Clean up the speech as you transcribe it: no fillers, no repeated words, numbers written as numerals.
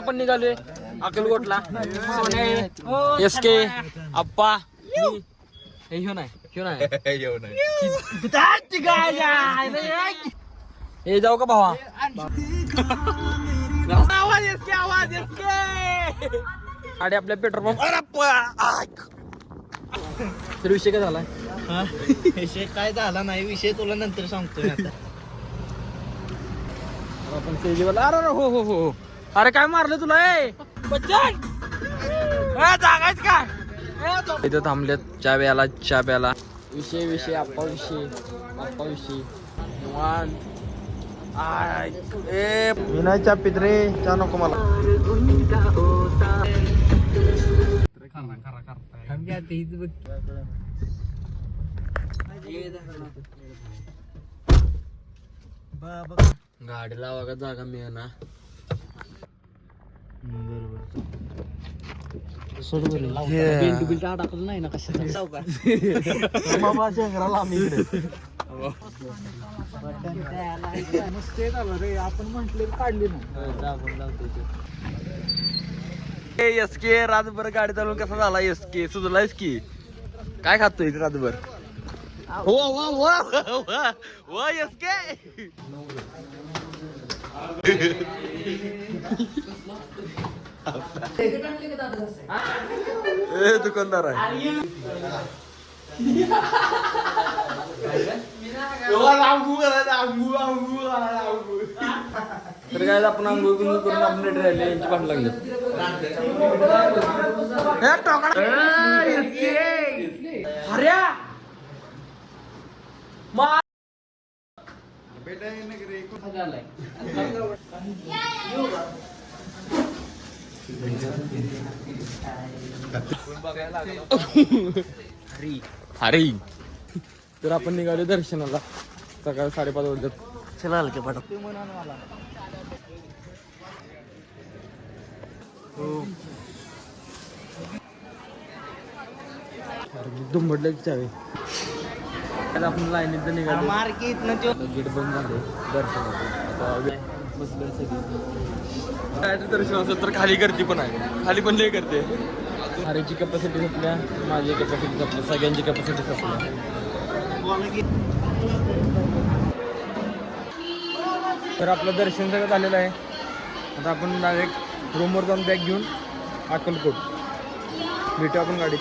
आपण निघालोय अक्कलकोटला. सोने एसके आप्पा हे घेऊन आहे हे जाऊ का भावा. आवाज आणि आपल्या पेट्रोल पंप तर विषय काय झाला. विषय काय झाला नाही, विषय तुला नंतर सांगतोय आता. आपण सेजीवाला अरे हो हो हो अरे काय मारलं तुला बच्चन जागायच काय इथं थांबलेत. चहा प्याला विषय आप्पा विषय विनाय चहा पित रे. चहा नको मला. गाडी लावा का जागा मिळेना. टाकलं नाही ना कशाला आपण म्हटले काढली ना. एसके रातभर गाडी चालवून कसा झाला. एसके सुजलायस की काय खातोय रातभर. हो वा एसके दुकानदार आहे. तर काय आपण अंघोळ करून आपण राहिले यांची पाठ लागले. अरे तर आपण निघालो दर्शनाला. सकाळी 5:30 वाजतात. चला हलके पाठ. दुंबडले चावे. आपण लाईनीत निघालो. गेट बंद झाले दर्शनाचे. दर्शन असेल तर खाली गर्दी पण आहे. खाली पण लय करते. अरेची कॅपॅसिटी संपल्या, माझी कॅपॅसिटी संपल्या, सगळ्यांची कॅपॅसिटी संपल्या. तर आपलं दर्शन सगळं झालेलं आहे. आता आपण डायरेक्ट रूमवर जाऊन बॅग घेऊन अक्कलकोट भेटू आपण गाडीत.